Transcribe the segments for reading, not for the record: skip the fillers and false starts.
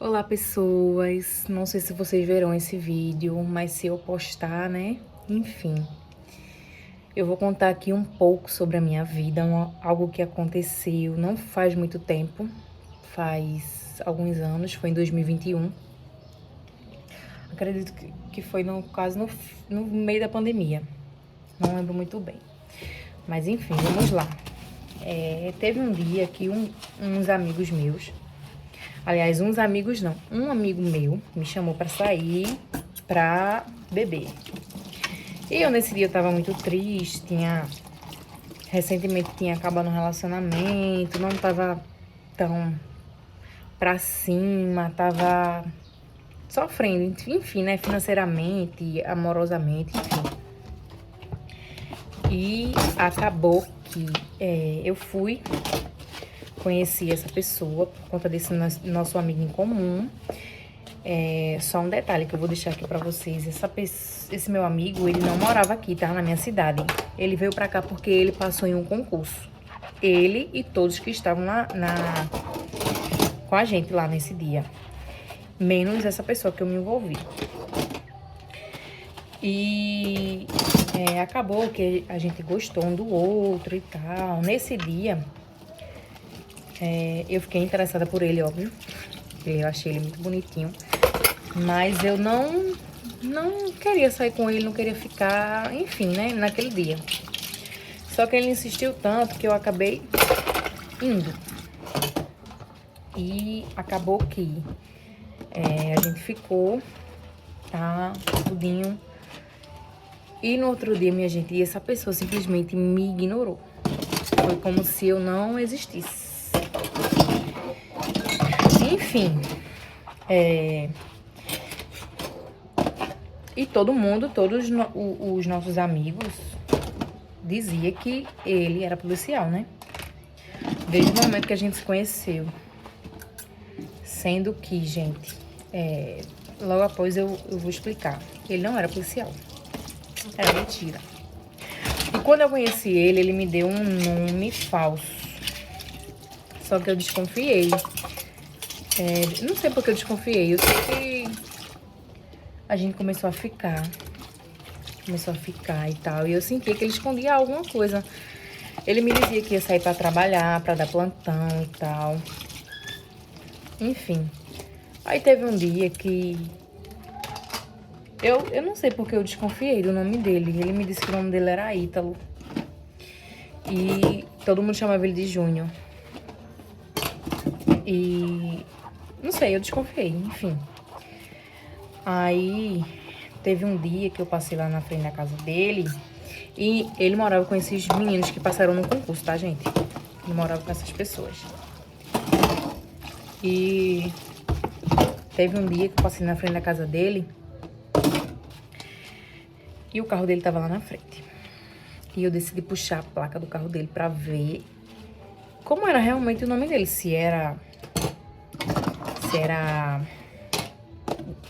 Olá, pessoas. Não sei se vocês verão esse vídeo, mas se eu postar, né? Enfim, eu vou contar aqui um pouco sobre a minha vida, algo que aconteceu não faz muito tempo, faz alguns anos, foi em 2021. Acredito que foi no caso no meio da pandemia. Não lembro muito bem. Mas enfim, vamos lá. Teve um dia que uns amigos meus, aliás, uns amigos não, um amigo meu me chamou pra sair pra beber. E eu nesse dia eu tava muito triste, recentemente tinha acabado um relacionamento, não tava tão pra cima, tava sofrendo, enfim, né, financeiramente, amorosamente, enfim. E acabou que eu fui conheci essa pessoa por conta desse nosso amigo em comum. Só um detalhe que eu vou deixar aqui pra vocês. Esse meu amigo, ele não morava aqui, tá? Na minha cidade. Ele veio pra cá porque ele passou em um concurso. Ele e todos que estavam com a gente lá nesse dia. Menos essa pessoa que eu me envolvi. E acabou que a gente gostou um do outro e tal. Nesse dia, eu fiquei interessada por ele, óbvio. Eu achei ele muito bonitinho. Mas eu não queria sair com ele, não queria ficar, enfim, né, naquele dia. Só que ele insistiu tanto que eu acabei indo. E acabou que a gente ficou, tá, tudinho. E no outro dia, minha gente, essa pessoa simplesmente me ignorou. Foi como se eu não existisse. Enfim, e todo mundo, todos os nossos amigos, dizia que ele era policial, né? Desde o momento que a gente se conheceu. Sendo que, gente, logo após eu vou explicar que ele não era policial. Era mentira. E quando eu conheci ele, ele me deu um nome falso. Só que eu desconfiei. Não sei porque eu desconfiei. Eu sei que a gente começou a ficar e tal. E eu sentia que ele escondia alguma coisa. Ele me dizia que ia sair pra trabalhar, pra dar plantão e tal. Enfim. Aí teve um dia que eu não sei porque eu desconfiei do nome dele. Ele me disse que o nome dele era Ítalo. E todo mundo chamava ele de Júnior. E não sei, eu desconfiei, enfim. Aí teve um dia que eu passei lá na frente da casa dele e ele morava com esses meninos que passaram no concurso, tá, gente? Ele morava com essas pessoas. E teve um dia que eu passei na frente da casa dele e o carro dele tava lá na frente. E eu decidi puxar a placa do carro dele pra ver como era realmente o nome dele. Se era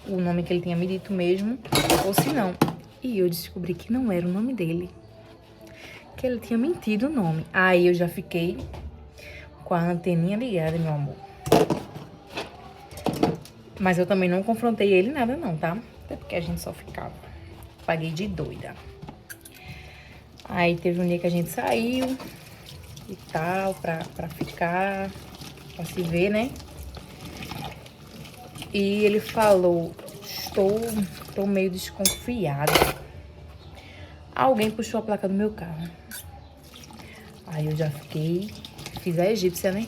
o nome que ele tinha me dito mesmo, ou se não. E eu descobri que não era o nome dele. Que ele tinha mentido o nome. Aí eu já fiquei com a anteninha ligada, meu amor. Mas eu também não confrontei ele nada não, tá? Até porque a gente só ficava. Paguei de doida. Aí teve um dia que a gente saiu e tal, pra ficar, pra se ver, né? E ele falou, estou meio desconfiada. Alguém puxou a placa do meu carro. Aí eu já fiz a egípcia, né?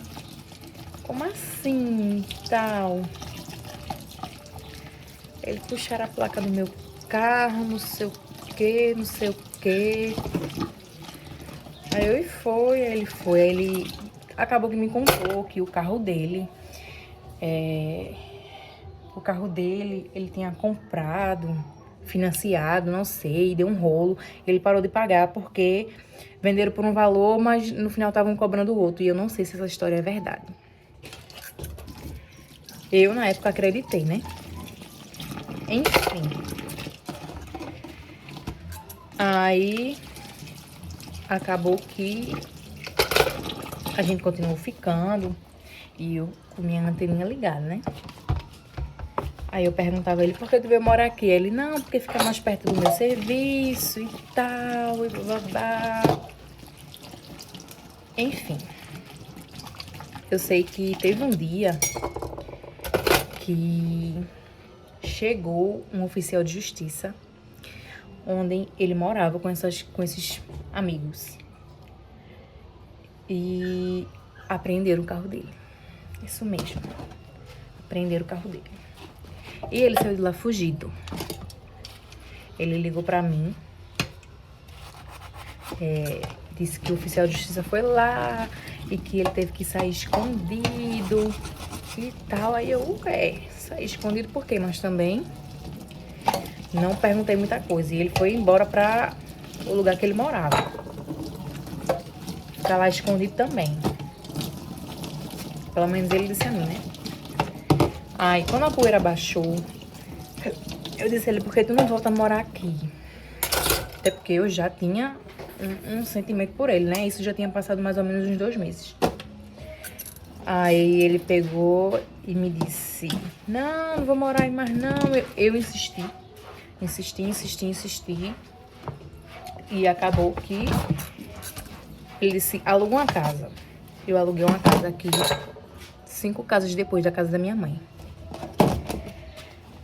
Como assim, tal? Ele puxaram a placa do meu carro, não sei o que, não sei o que. Aí eu fui, aí ele acabou que me contou que o carro dele, ele tinha comprado, financiado, não sei, deu um rolo. Ele parou de pagar porque venderam por um valor, mas no final estavam cobrando o outro. E eu não sei se essa história é verdade. Eu, na época, acreditei, né? Enfim. Aí, acabou que a gente continuou ficando e eu com minha anteninha ligada, né? Aí eu perguntava a ele, por que tu veio morar aqui? Ele, não, porque fica mais perto do meu serviço e tal, e blá blá blá. Enfim. Eu sei que teve um dia que chegou um oficial de justiça onde ele morava com esses amigos. E apreenderam o carro dele. Isso mesmo. Apreenderam o carro dele. E ele saiu de lá fugido. Ele ligou pra mim. Disse que o oficial de justiça foi lá e que ele teve que sair escondido e tal. Aí eu, sair escondido por quê? Mas também não perguntei muita coisa. E ele foi embora pra o lugar que ele morava. Ficar lá escondido também. Pelo menos ele disse a mim, né? Aí, quando a poeira baixou, eu disse a ele, por que tu não volta a morar aqui? Até porque eu já tinha um sentimento por ele, né? Isso já tinha passado mais ou menos uns 2 meses. Aí ele pegou e me disse, não vou morar aí mais não. Eu insisti. E acabou que ele disse, aluga uma casa. Eu aluguei uma casa aqui, 5 casas depois da casa da minha mãe.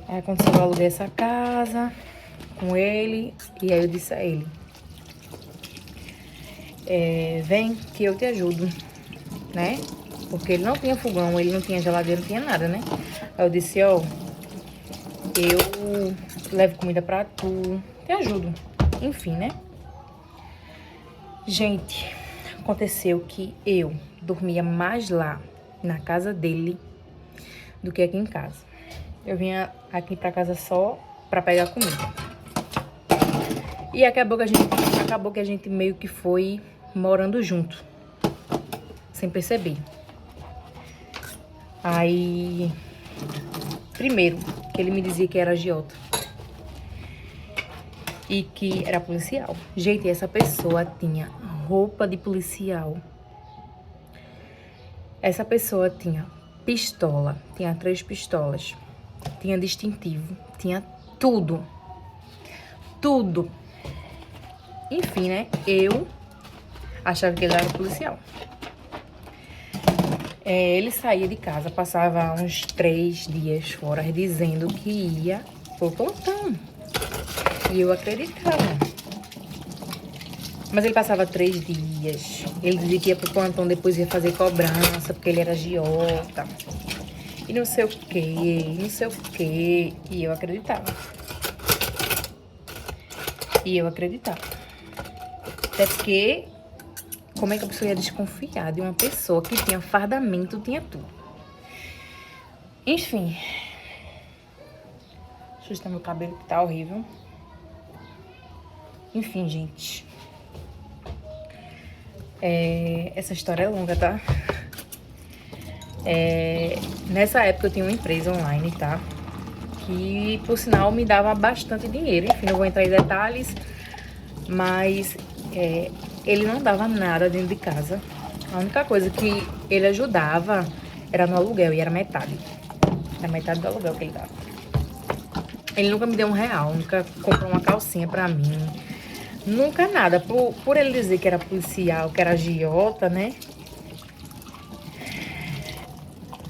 Aí aconteceu, eu aluguei essa casa com ele. E aí eu disse a ele, vem que eu te ajudo, né? Porque ele não tinha fogão, ele não tinha geladeira, não tinha nada, né? Aí eu disse, ó, eu levo comida pra tu, te ajudo. Enfim, né? Gente, aconteceu que eu dormia mais lá na casa dele do que aqui em casa. Eu vinha aqui pra casa só pra pegar comida. E acabou que a gente meio que foi morando junto, sem perceber. Aí, primeiro, que ele me dizia que era agiota e que era policial. Gente, essa pessoa tinha roupa de policial. Essa pessoa tinha pistola, tinha 3 pistolas, tinha distintivo, tinha tudo. Tudo. Enfim, né? Eu achava que ele era policial. Ele saía de casa, passava uns 3 dias fora, dizendo que ia pro plantão. E eu acreditava. Mas ele passava 3 dias. Ele dizia que ia pro plantão, depois ia fazer cobrança, porque ele era agiota. E não sei o quê, não sei o quê. E eu acreditava. Até porque, como é que a pessoa ia desconfiar de uma pessoa que tinha fardamento, tinha tudo? Enfim. Deixa eu ajustar meu cabelo que tá horrível. Enfim, gente. Essa história é longa, tá? Nessa época eu tinha uma empresa online, tá? Que, por sinal, me dava bastante dinheiro. Enfim, não vou entrar em detalhes, mas ele não dava nada dentro de casa. A única coisa que ele ajudava era no aluguel, e era metade. Era metade do aluguel que ele dava. Ele nunca me deu R$1, nunca comprou uma calcinha pra mim. Nunca nada. Por ele dizer que era policial, que era agiota, né?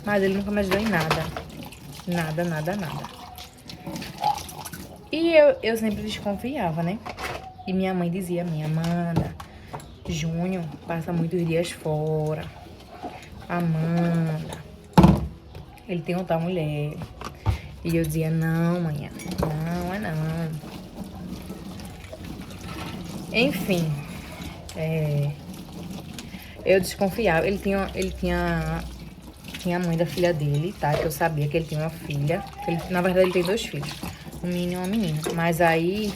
Mas ele nunca me ajudou em nada. Nada, nada, nada. E eu sempre desconfiava, né? E minha mãe dizia a mim, Amanda, Júnior passa muitos dias fora. Amanda, ele tem outra mulher. E eu dizia, não, mãe, não, é não. Enfim, eu desconfiava. Ele tinha a mãe da filha dele, tá? Que eu sabia que ele tinha uma filha. Na verdade, ele tem 2 filhos. Um menino e uma menina. Mas aí,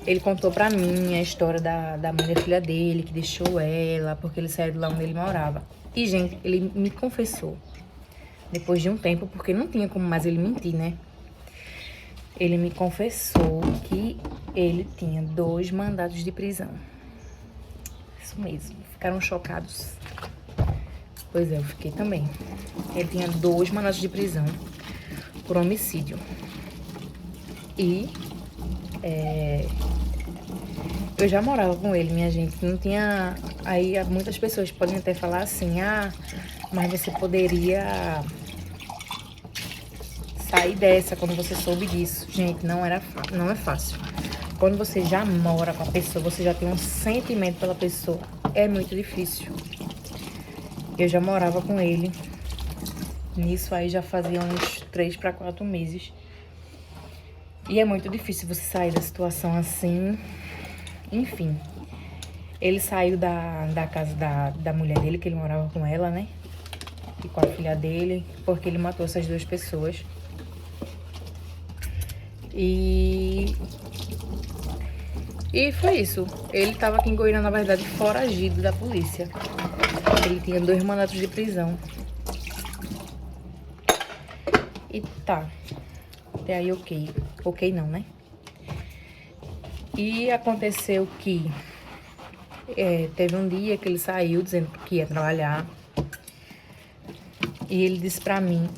ele contou pra mim a história da mãe da filha dele, que deixou ela, porque ele saiu de lá onde ele morava. E, gente, ele me confessou. Depois de um tempo, porque não tinha como mais ele mentir, né? Ele me confessou que ele tinha 2 mandados de prisão. Isso mesmo. Ficaram chocados. Pois é, eu fiquei também. Ele tinha 2 mandados de prisão por homicídio. E eu já morava com ele, minha gente. Não tinha... Aí muitas pessoas podem até falar assim, mas você poderia sair dessa quando você soube disso. Gente, não é fácil. Quando você já mora com a pessoa, você já tem um sentimento pela pessoa, é muito difícil. Eu já morava com ele. Nisso aí já fazia uns 3 para 4 meses. E é muito difícil você sair da situação assim. Enfim. Ele saiu da casa da mulher dele, que ele morava com ela, né? E com a filha dele, porque ele matou essas 2 pessoas. E foi isso. Ele tava aqui em Goiânia, na verdade, foragido da polícia. Ele tinha 2 mandatos de prisão. E tá. Até aí ok. Ok não, né? E aconteceu que teve um dia que ele saiu dizendo que ia trabalhar. E ele disse pra mim,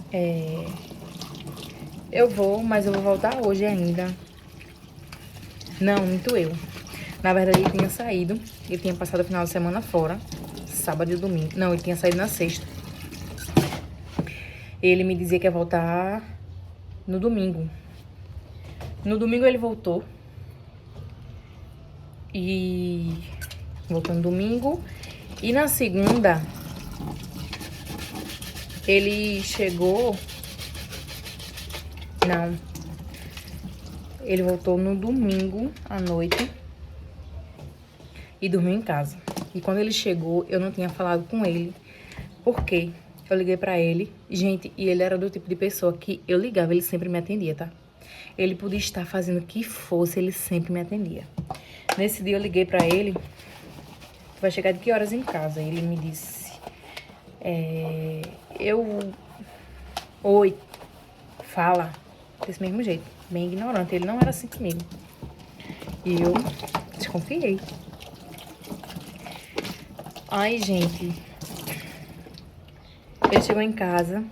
eu vou, mas eu vou voltar hoje ainda. Não, minto eu. Na verdade, ele tinha saído. Ele tinha passado o final de semana fora. Sábado e domingo. Não, ele tinha saído na sexta. Ele me dizia que ia voltar no domingo. No domingo ele voltou. E voltou no domingo. E na segunda, ele chegou... Não. Ele voltou no domingo à noite e dormiu em casa. E quando ele chegou, eu não tinha falado com ele. Por quê? Eu liguei pra ele. Gente, e ele era do tipo de pessoa que eu ligava, ele sempre me atendia, tá? Ele podia estar fazendo o que fosse, ele sempre me atendia. Nesse dia eu liguei pra ele. Tu vai chegar de que horas em casa? Ele me disse... Oi, fala. Desse mesmo jeito, bem ignorante. Ele não era assim comigo. E eu desconfiei. Ai, gente. Ele chegou em casa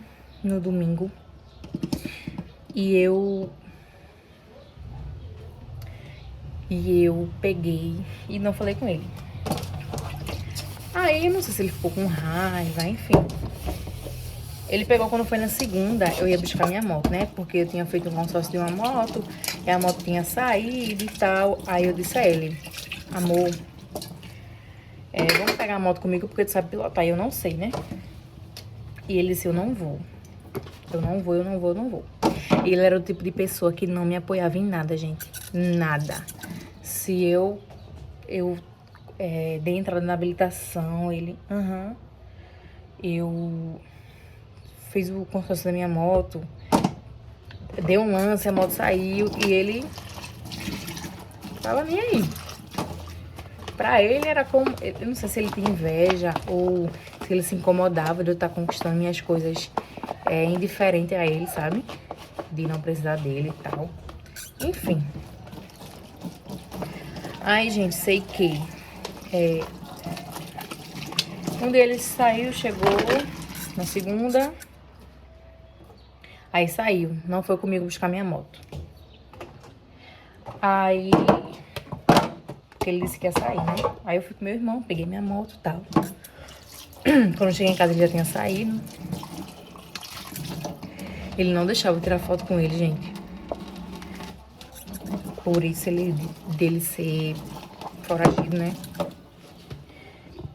no domingo. E eu peguei e não falei com ele. Aí, eu não sei se ele ficou com raiva, enfim. Ele pegou quando foi na segunda, eu ia buscar minha moto, né? Porque eu tinha feito um consórcio de uma moto, e a moto tinha saído e tal. Aí eu disse a ele, amor, vamos pegar a moto comigo porque tu sabe pilotar. E eu não sei, né? E ele disse, eu não vou. Eu não vou. E ele era o tipo de pessoa que não me apoiava em nada, gente. Nada. Se eu dei entrada na habilitação, ele, eu fiz o consórcio da minha moto, deu um lance, a moto saiu e ele tava nem aí. Pra ele era como, eu não sei se ele tinha inveja ou se ele se incomodava de eu estar conquistando minhas coisas indiferente a ele, sabe? De não precisar dele e tal. Enfim. Aí, gente, sei que um deles saiu, chegou na segunda. Aí saiu, não foi comigo buscar minha moto. Aí, porque ele disse que ia sair, né? Aí eu fui com meu irmão, peguei minha moto e tal. Quando eu cheguei em casa ele já tinha saído. Ele não deixava eu tirar foto com ele, gente. Por isso dele ser foragido, né?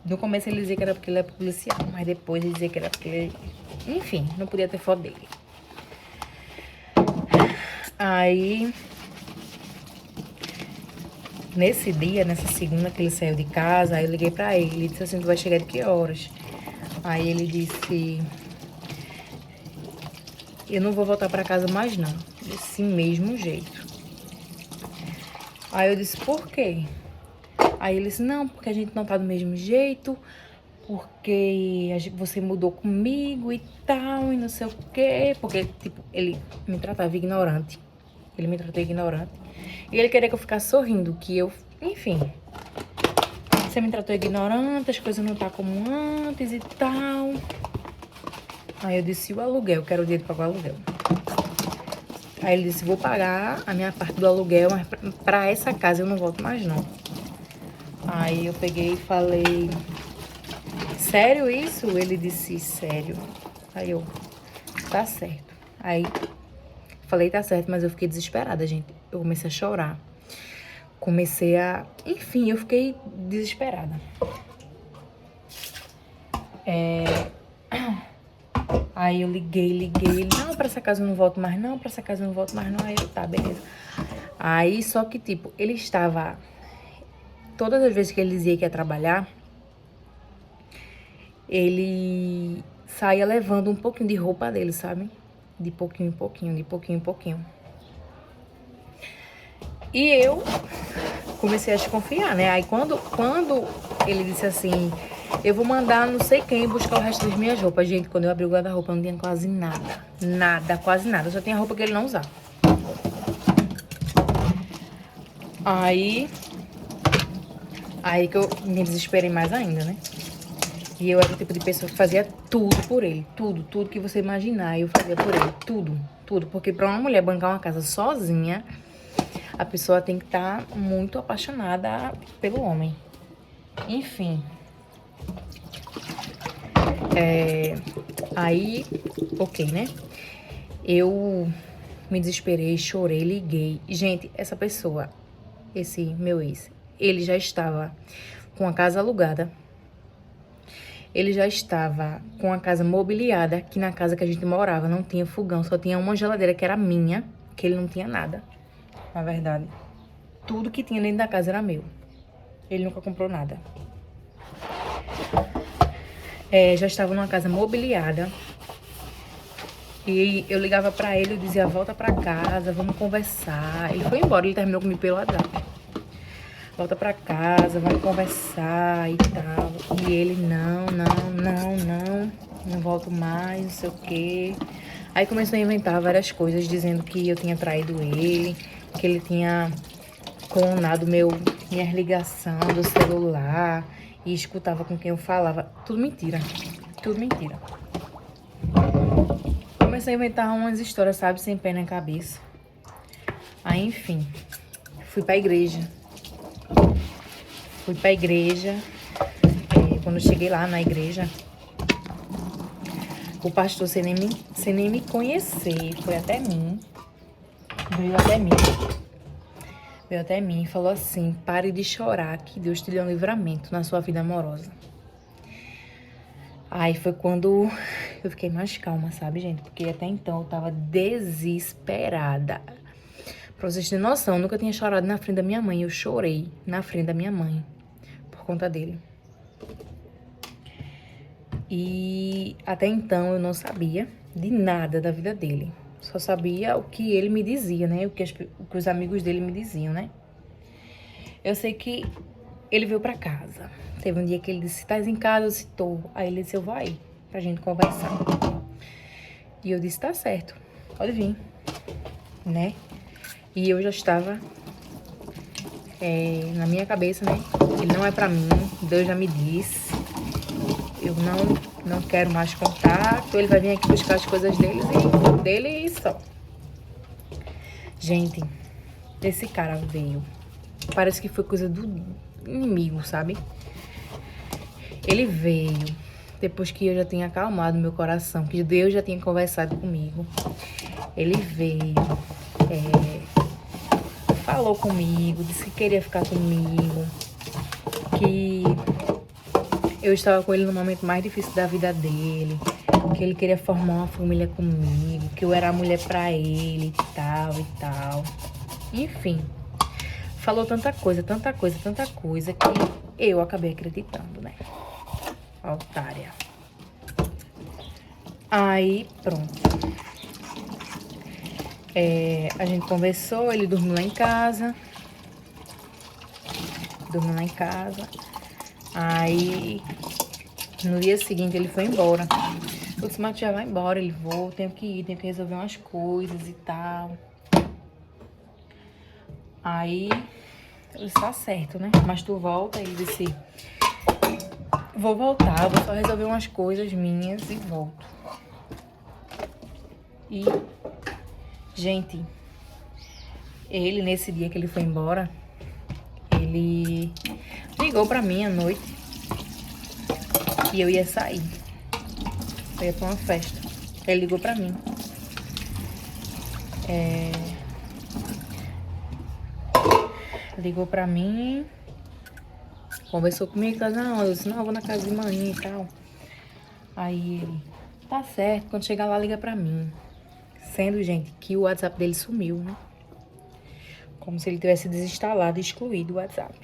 No começo ele dizia que era porque ele é policial, mas depois ele dizia que era porque ele... Enfim, não podia ter foto dele. Aí, nesse dia, nessa segunda que ele saiu de casa, aí eu liguei pra ele. Ele disse assim, tu vai chegar de que horas? Aí ele disse, eu não vou voltar pra casa mais não. Desse mesmo jeito. Aí eu disse, por quê? Aí ele disse, não, porque a gente não tá do mesmo jeito, porque você mudou comigo e tal, e não sei o quê. Porque, tipo, ele me tratava ignorante. Ele me tratou ignorante. E ele queria que eu ficasse sorrindo, que eu, enfim. Você me tratou ignorante, as coisas não tá como antes e tal. Aí eu disse, o aluguel, eu quero o dinheiro pra pagar o aluguel. Aí ele disse, vou pagar a minha parte do aluguel, mas pra essa casa eu não volto mais não. Aí eu peguei e falei, sério isso? Ele disse, sério. Aí eu, tá certo. Aí falei, tá certo, mas eu fiquei desesperada, gente. Eu comecei a chorar. Enfim, eu fiquei desesperada. Aí eu liguei, não, pra essa casa eu não volto mais não, pra essa casa eu não volto mais não. Aí eu, tá, beleza. Aí, só que, tipo, ele estava... Todas as vezes que ele dizia que ia trabalhar, ele saía levando um pouquinho de roupa dele, sabe? De pouquinho em pouquinho, de pouquinho em pouquinho. E eu comecei a desconfiar, né? Aí quando ele disse assim, eu vou mandar não sei quem buscar o resto das minhas roupas. Gente, quando eu abri o guarda-roupa não tinha quase nada. Nada, quase nada. Só tinha roupa que ele não usava. Aí que eu me desesperei mais ainda, né? E eu era o tipo de pessoa que fazia tudo por ele. Tudo que você imaginar, eu fazia por ele. Tudo. Porque pra uma mulher bancar uma casa sozinha, a pessoa tem que estar muito apaixonada pelo homem. Enfim. Aí, ok, né? Eu me desesperei, chorei, liguei. Gente, essa pessoa, esse meu ex, ele já estava com a casa alugada. Ele já estava com a casa mobiliada, que na casa que a gente morava não tinha fogão, só tinha uma geladeira que era minha, que ele não tinha nada, na verdade. Tudo que tinha dentro da casa era meu. Ele nunca comprou nada. Já estava numa casa mobiliada. E eu ligava pra ele, eu dizia, volta pra casa, vamos conversar. Ele foi embora, ele terminou comigo pelo WhatsApp. Volta pra casa, vamos conversar e tal. E ele, não volto mais, não sei o quê. Aí começou a inventar várias coisas, dizendo que eu tinha traído ele, que ele tinha clonado minha ligação do celular e escutava com quem eu falava. Tudo mentira. Comecei a inventar umas histórias, sabe, sem pé na cabeça. Aí, enfim, fui pra igreja. Quando eu cheguei lá na igreja, o pastor, sem nem me conhecer, veio até mim e falou assim, pare de chorar, que Deus te deu um livramento na sua vida amorosa. Aí foi quando eu fiquei mais calma, sabe, gente? Porque até então eu tava desesperada. Pra vocês terem noção, eu nunca tinha chorado na frente da minha mãe. Eu chorei na frente da minha mãe por conta dele. E até então eu não sabia de nada da vida dele. Só sabia o que ele me dizia, né? O que os amigos dele me diziam, né? Eu sei que ele veio pra casa. Teve um dia que ele disse, tá em casa? Eu disse, tô. Aí ele disse, eu vou aí pra gente conversar. E eu disse, tá certo, pode vir, né? E eu já estava na minha cabeça, né? Ele não é pra mim, Deus já me disse. Eu não quero mais contato. Ele vai vir aqui buscar as coisas dele e só. Gente, esse cara veio. Parece que foi coisa do inimigo, sabe? Ele veio depois que eu já tinha acalmado meu coração, que Deus já tinha conversado comigo. Ele veio, falou comigo, disse que queria ficar comigo, que eu estava com ele no momento mais difícil da vida dele, que ele queria formar uma família comigo, que eu era a mulher pra ele e tal. Enfim, falou tanta coisa que eu acabei acreditando, né? Otária. Aí, pronto. A gente conversou, ele dormiu lá em casa. Aí, no dia seguinte, ele foi embora. Eu disse, Matheus, já vai embora. Ele, tenho que resolver umas coisas e tal. Aí, eu disse, tá certo, né? Mas tu volta. Ele disse, vou voltar, vou só resolver umas coisas minhas e volto. E Gente, ele, nesse dia que ele foi embora, ele ligou pra mim à noite e eu ia sair. Eu ia pra uma festa. Ele ligou pra mim. Ligou pra mim, conversou comigo, tá? Não, eu disse, não, eu vou na casa de mãe e tal. Aí ele, tá certo, quando chegar lá, liga pra mim. Sendo, gente, que o WhatsApp dele sumiu, né? Como se ele tivesse desinstalado e excluído o WhatsApp.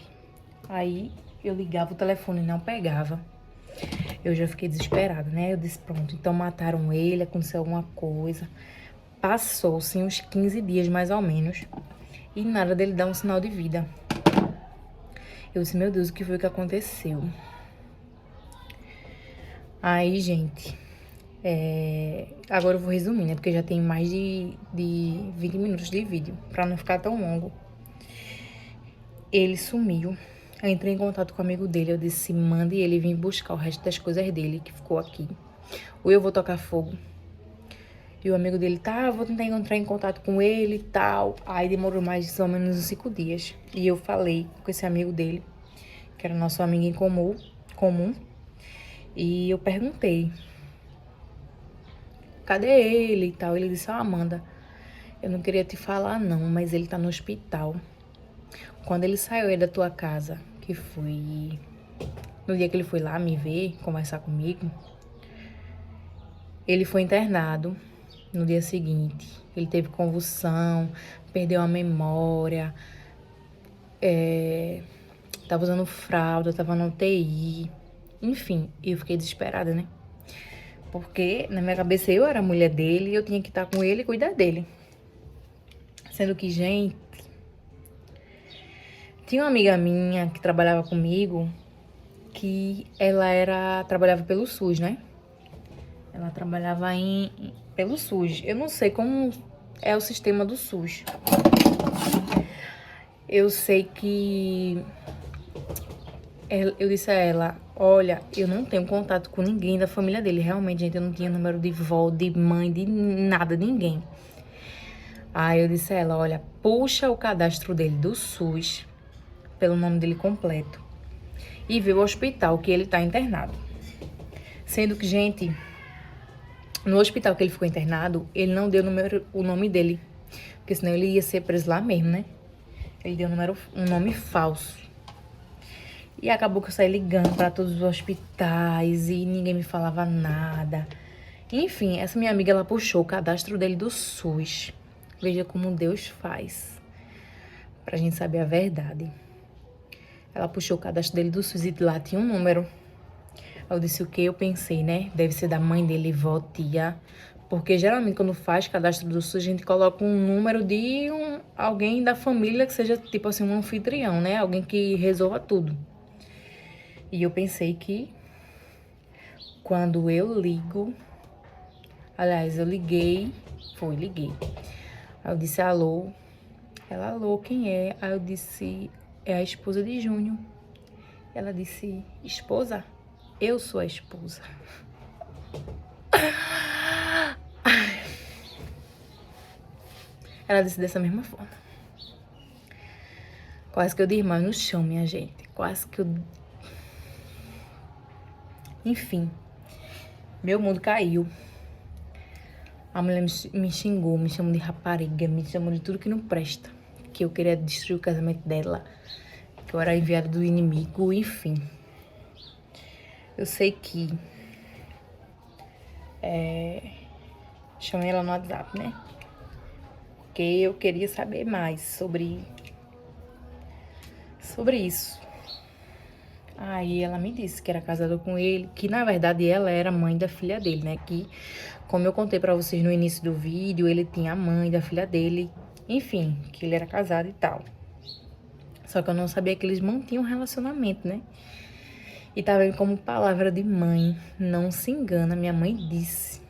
Aí eu ligava o telefone e não pegava. Eu já fiquei desesperada, né? Eu disse, pronto, então mataram ele, aconteceu alguma coisa. Passou-se uns 15 dias, mais ou menos, e nada dele dar um sinal de vida. Eu disse, meu Deus, o que foi que aconteceu? Aí, gente, agora eu vou resumir, né? Porque já tem mais de 20 minutos de vídeo, pra não ficar tão longo. Ele sumiu. Eu entrei em contato com o amigo dele, eu disse, mande ele vir buscar o resto das coisas dele, que ficou aqui. Ou eu vou tocar fogo. E o amigo dele, tá, vou tentar entrar em contato com ele e tal. Aí demorou mais ou menos uns 5 dias. E eu falei com esse amigo dele, que era nosso amigo em comum. E eu perguntei, cadê ele e tal? Ele disse, Amanda, eu não queria te falar não, mas ele tá no hospital. Quando ele saiu aí da tua casa, que foi no dia que ele foi lá me ver, conversar comigo, ele foi internado. No dia seguinte, ele teve convulsão, perdeu a memória, tava usando fralda, tava na UTI. Enfim, eu fiquei desesperada, né? Porque na minha cabeça eu era a mulher dele e eu tinha que estar com ele e cuidar dele. Sendo que, gente, tinha uma amiga minha que trabalhava comigo, que ela trabalhava pelo SUS, né? Ela trabalhava pelo SUS. Eu não sei como é o sistema do SUS. Eu sei que eu disse a ela, olha, eu não tenho contato com ninguém da família dele. Realmente, gente, eu não tinha número de vó, de mãe, de nada, de ninguém. Aí eu disse a ela, olha, puxa o cadastro dele do SUS, pelo nome dele completo, e vê o hospital que ele tá internado. Sendo que, gente, no hospital que ele ficou internado, ele não deu o nome dele, porque senão ele ia ser preso lá mesmo, né? Ele deu um nome falso. E acabou que eu saí ligando para todos os hospitais e ninguém me falava nada. Enfim, essa minha amiga, ela puxou o cadastro dele do SUS. Veja como Deus faz, pra gente saber a verdade. Ela puxou o cadastro dele do SUS e lá tinha um número. Eu disse o que? Eu pensei, né? Deve ser da mãe dele, vó, tia. Porque geralmente quando faz cadastro do SUS, a gente coloca um número de alguém da família que seja tipo assim um anfitrião, né? Alguém que resolva tudo. E eu pensei que quando eu ligo... Aliás, eu liguei. Liguei. Aí eu disse, alô. Ela, alô, quem é? Aí eu disse, é a esposa de Júnior. Ela disse, esposa? Eu sou a esposa. Ela disse dessa mesma forma. Quase que eu desmaio no chão, minha gente. Quase que eu... Enfim. Meu mundo caiu. A mulher me xingou, me chamou de rapariga, me chamou de tudo que não presta. Que eu queria destruir o casamento dela. Que eu era enviada do inimigo, enfim. Eu sei que... chamei ela no WhatsApp, né? Porque eu queria saber mais sobre isso. Aí ela me disse que era casada com ele, que na verdade ela era mãe da filha dele, né? Que, como eu contei pra vocês no início do vídeo, ele tinha a mãe da filha dele, enfim, que ele era casado e tal. Só que eu não sabia que eles mantinham um relacionamento, né? E tá vendo como palavra de mãe não se engana. Minha mãe disse,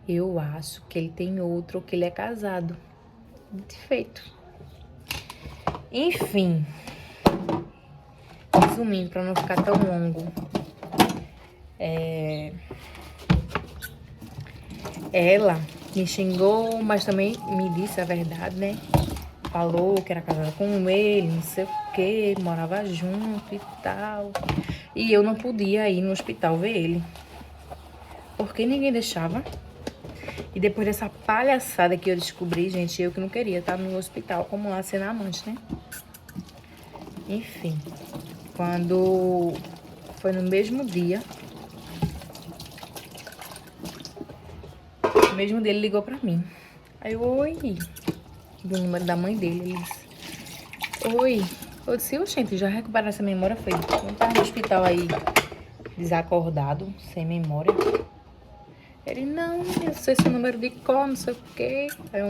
eu acho que ele tem outro ou que ele é casado. Feito. Enfim, resumindo, pra não ficar tão longo, ela Me xingou, mas também me disse a verdade, né? Falou que era casada com ele, não sei o que, morava junto e tal. E eu não podia ir no hospital ver ele. Porque ninguém deixava. E depois dessa palhaçada que eu descobri, gente, eu que não queria estar no hospital como lá sendo amante, né? Enfim, quando foi no mesmo dia, o mesmo dia ele ligou pra mim. Aí eu, oi, do número da mãe dele, ele disse, oi. Eu disse, oxente, já recuperaram essa memória? Foi, não tá no hospital aí, desacordado, sem memória. Ele, não, eu sei seu número de cor, não sei o quê. Aí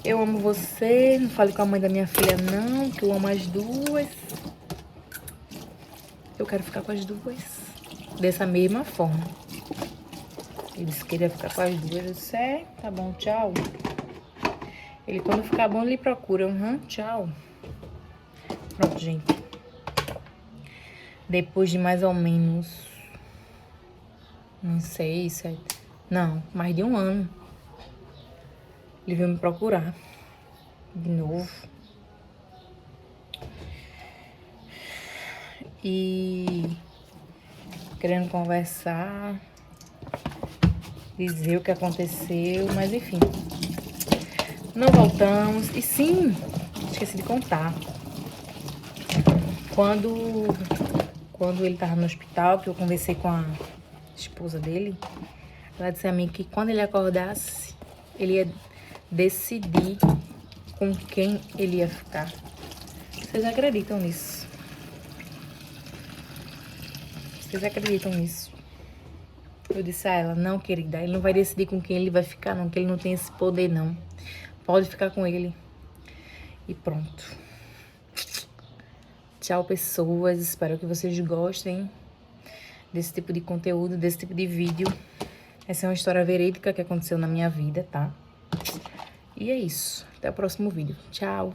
eu amo você, não fale com a mãe da minha filha não, que eu amo as duas. Eu quero ficar com as duas. Dessa mesma forma. Ele disse que queria ficar com as duas. Eu disse, tá bom, tchau. Ele, quando ficar bom, ele procura. Tchau. Pronto, gente. Depois de mais ou menos, não sei, 7... Não, mais de um ano. Ele veio me procurar. De novo. E querendo conversar, dizer o que aconteceu, mas enfim. Não voltamos. E sim, esqueci de contar. Quando ele tava no hospital, que eu conversei com a esposa dele, ela disse a mim que quando ele acordasse, ele ia decidir com quem ele ia ficar. Vocês acreditam nisso? Vocês acreditam nisso? Eu disse a ela, não, querida, ele não vai decidir com quem ele vai ficar, não, que ele não tem esse poder, não. Pode ficar com ele. E pronto. Tchau, pessoas. Espero que vocês gostem desse tipo de conteúdo, desse tipo de vídeo. Essa é uma história verídica que aconteceu na minha vida, tá? E é isso. Até o próximo vídeo. Tchau.